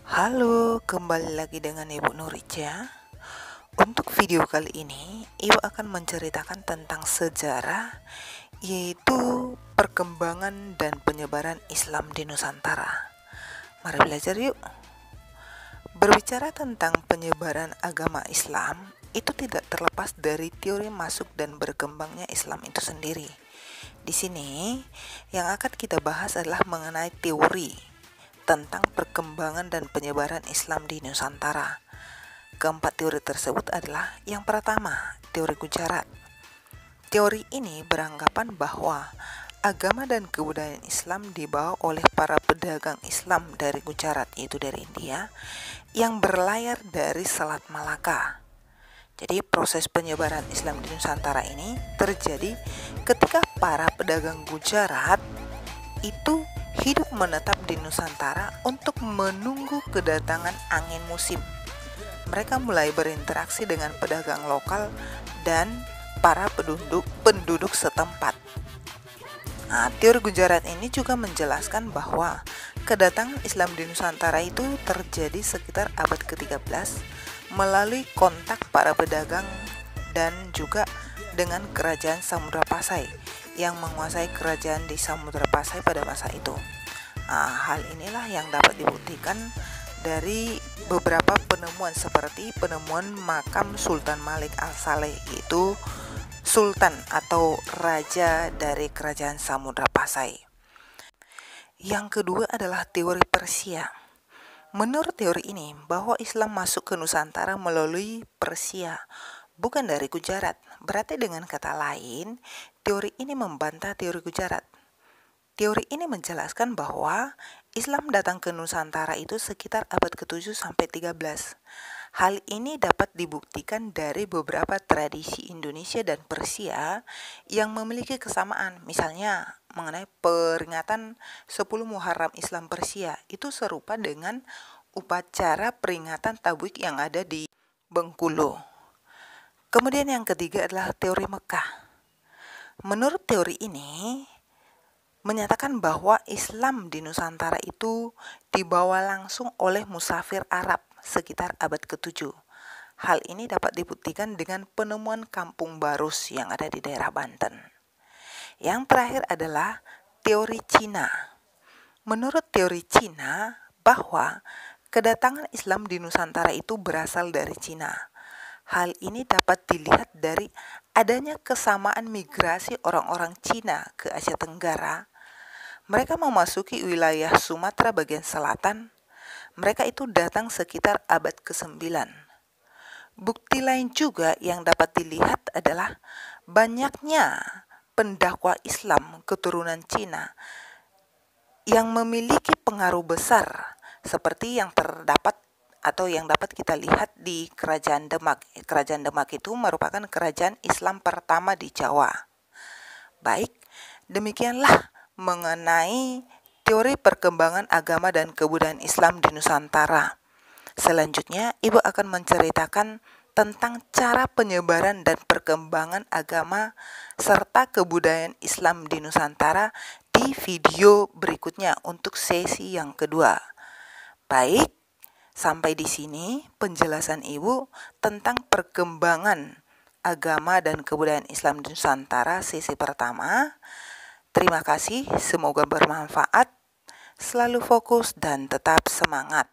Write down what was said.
Halo, kembali lagi dengan Ibu Nurica. Untuk video kali ini, Ibu akan menceritakan tentang sejarah, yaitu perkembangan dan penyebaran Islam di Nusantara. Mari belajar yuk. Berbicara tentang penyebaran agama Islam, itu tidak terlepas dari teori masuk dan berkembangnya Islam itu sendiri. Di sini, yang akan kita bahas adalah mengenai teori tentang perkembangan dan penyebaran Islam di Nusantara. Keempat teori tersebut adalah yang pertama, teori Gujarat. Teori ini beranggapan bahwa agama dan kebudayaan Islam dibawa oleh para pedagang Islam dari Gujarat, yaitu dari India, yang berlayar dari Selat Malaka. Jadi proses penyebaran Islam di Nusantara ini terjadi ketika para pedagang Gujarat itu hidup menetap di Nusantara untuk menunggu kedatangan angin musim. Mereka mulai berinteraksi dengan pedagang lokal dan para penduduk setempat. Teori Gujarat ini juga menjelaskan bahwa kedatangan Islam di Nusantara itu terjadi sekitar abad ke-13 melalui kontak para pedagang dan juga dengan kerajaan Samudra Pasai yang menguasai kerajaan di Samudra Pasai pada masa itu. Hal inilah yang dapat dibuktikan dari beberapa penemuan seperti penemuan makam Sultan Malik Al-Saleh, yaitu sultan atau raja dari kerajaan Samudra Pasai. Yang kedua adalah teori Persia. Menurut teori ini, bahwa Islam masuk ke Nusantara melalui Persia, bukan dari Gujarat. Berarti dengan kata lain, teori ini membantah teori Gujarat. Teori ini menjelaskan bahwa Islam datang ke Nusantara itu sekitar abad ke-7 sampai 13. Hal ini dapat dibuktikan dari beberapa tradisi Indonesia dan Persia yang memiliki kesamaan. Misalnya mengenai peringatan 10 Muharram Islam Persia, itu serupa dengan upacara peringatan Tabwik yang ada di Bengkulu. Kemudian yang ketiga adalah teori Mekah. Menurut teori ini menyatakan bahwa Islam di Nusantara itu dibawa langsung oleh musafir Arab sekitar abad ke-7. Hal ini dapat dibuktikan dengan penemuan kampung Barus yang ada di daerah Banten. Yang terakhir adalah teori Cina. Menurut teori Cina, bahwa kedatangan Islam di Nusantara itu berasal dari Cina. Hal ini dapat dilihat dari adanya kesamaan migrasi orang-orang Cina ke Asia Tenggara. Mereka memasuki wilayah Sumatera bagian selatan. Mereka itu datang sekitar abad ke-9. Bukti lain juga yang dapat dilihat adalah banyaknya pendakwa Islam keturunan Cina yang memiliki pengaruh besar seperti yang terdapat atau yang dapat kita lihat di Kerajaan Demak. Kerajaan Demak itu merupakan kerajaan Islam pertama di Jawa. Baik, demikianlah mengenai teori perkembangan agama dan kebudayaan Islam di Nusantara. Selanjutnya, Ibu akan menceritakan tentang cara penyebaran dan perkembangan agama serta kebudayaan Islam di Nusantara di video berikutnya untuk sesi yang kedua. Baik, sampai di sini penjelasan Ibu tentang perkembangan agama dan kebudayaan Islam di Nusantara sesi pertama. Terima kasih, semoga bermanfaat. Selalu fokus dan tetap semangat.